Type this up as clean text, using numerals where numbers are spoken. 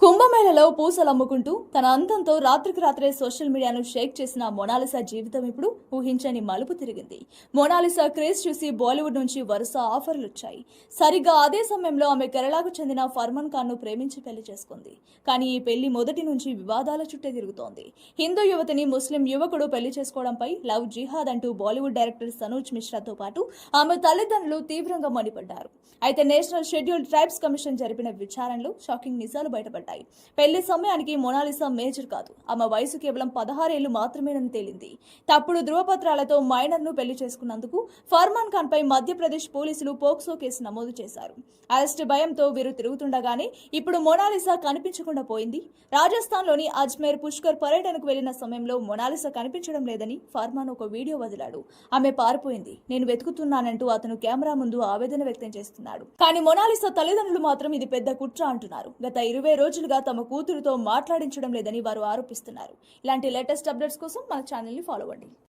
కుంభమేళలో పూసలు అమ్ముకుంటూ తన అందంతో రాత్రికి రాత్రే సోషల్ మీడియాను షేక్ చేసిన మొనాలిసా జీవితం ఇప్పుడు ఊహించని మలుపు తిరిగింది. మొనాలిసా క్రేజ్ చూసి బాలీవుడ్ నుంచి వరుస ఆఫర్లు వచ్చాయి. సరిగ్గా అదే సమయంలో ఆమె కేరళకు చెందిన ఫర్మాన్ ఖాన్ ను ప్రేమించి పెళ్లి చేసుకుంది. కానీ ఈ పెళ్లి మొదటి నుంచి వివాదాల చుట్టే తిరుగుతోంది. హిందూ యువతిని ముస్లిం యువకుడు పెళ్లి చేసుకోవడంపై లవ్ జిహాద్ అంటూ బాలీవుడ్ డైరెక్టర్ సనూజ్ మిశ్రాతో పాటు ఆమె తల్లిదండ్రులు తీవ్రంగా మండిపడ్డారు. అయితే నేషనల్ షెడ్యూల్డ్ ట్రైబ్స్ కమిషన్ జరిపిన విచారణలో షాకింగ్ నిజాలు బయటపడ్డాయి. పెళ్లి సమయానికి మొనాలిసా మేజర్ కాదు, ఆమె వయసు కేవలం 16 ఏళ్లు మాత్రమేనని తేలింది. తప్పుడు ధృవపత్రాలతో మైనర్ ను పెళ్లి చేసుకున్నందుకు ఫర్మాన్ ఖాన్ పై మధ్యప్రదేశ్ పోలీసులు పోక్సో కేసు నమోదు చేశారు. అరెస్ట్ భయంతో వీరు తిరుగుతుండగానే ఇప్పుడు మొనాలిసా కనిపించకుండా పోయింది. రాజస్థాన్ లోని అజ్మేర్ పుష్కర్ పర్యటనకు వెళ్లిన సమయంలో మొనాలిసా కనిపించడం లేదని ఫర్మాన్ ఒక వీడియో వదిలాడు. ఆమె పారిపోయింది, నేను వెతుకుతున్నానంటూ అతను కెమెరా ముందు ఆవేదన వ్యక్తం చేస్తున్నాడు. కానీ మొనాలిసా తల్లిదండ్రులు మాత్రం ఇది పెద్ద కుట్ర అంటున్నారు. గత 20 రోజులుగా తమ కూతురుతో మాట్లాడించడం లేదని వారు ఆరోపిస్తున్నారు. ఇలాంటి లేటెస్ట్ అప్డేట్స్ కోసం మన ఛానల్ ని ఫాలో అవ్వండి.